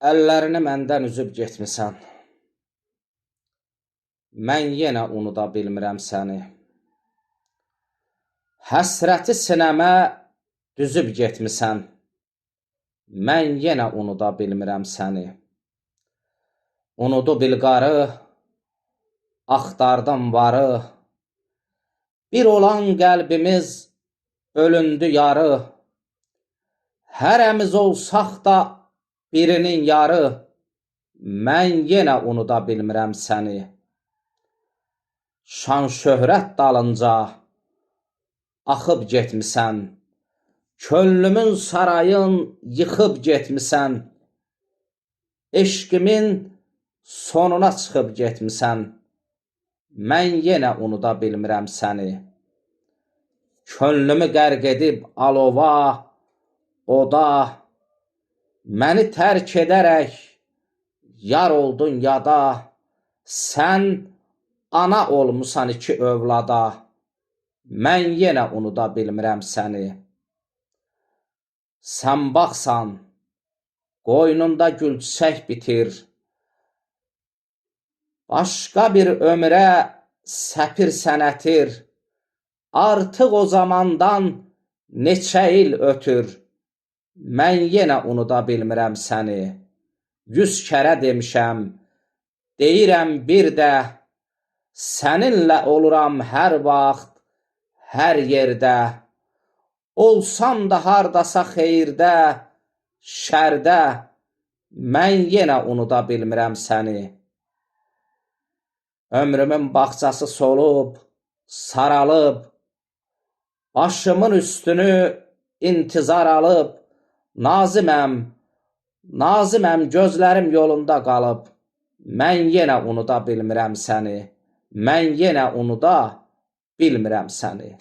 Əllərini məndən üzüb getmisən. Mən yenə unuda bilmirəm səni. Həsrəti sinəmə düzüb getmisən. Mən yenə unuda bilmirəm səni. Unudu bilqarı, axtardım varı. Bir olan qəlbimiz bölündü yarı. Hərəmiz olsaq da birinin yarı. Mən yenə unuda bilmirəm səni. Şan şöhrət dalınca axıb getmisən. Könlümün sarayın yıxıb getmisən. Eşqimin sonuna çıxıb getmisən. Mən yenə unuda bilmirəm səni. Könlümü qərq edib alova, oda. Məni tərk edərək yar oldun yada. Sən ana olmusan iki övlada. Mən yenə unuda bilmirəm səni. Sən baxsan, qoynunda gül çiçək bitir. Başqa bir ömrə səpirsən ətir. Artıq o zamandan neçə il ötür. Mən yenə unuda bilmirəm səni. 100 kərə demişəm, deyirəm bir də. Səninlə oluram hər vaxt, hər yerdə. Olsam da hardasa xeyirdə, şərdə. Mən yenə unuda bilmirəm səni. Ömrümün bağçası solub, saralıb. Başımın üstünü intizar alıb. Naziməm, naziməm, gözlərim yolunda qalıb. Mən yenə unuda bilmirəm səni. Mən yenə unuda bilmirəm səni.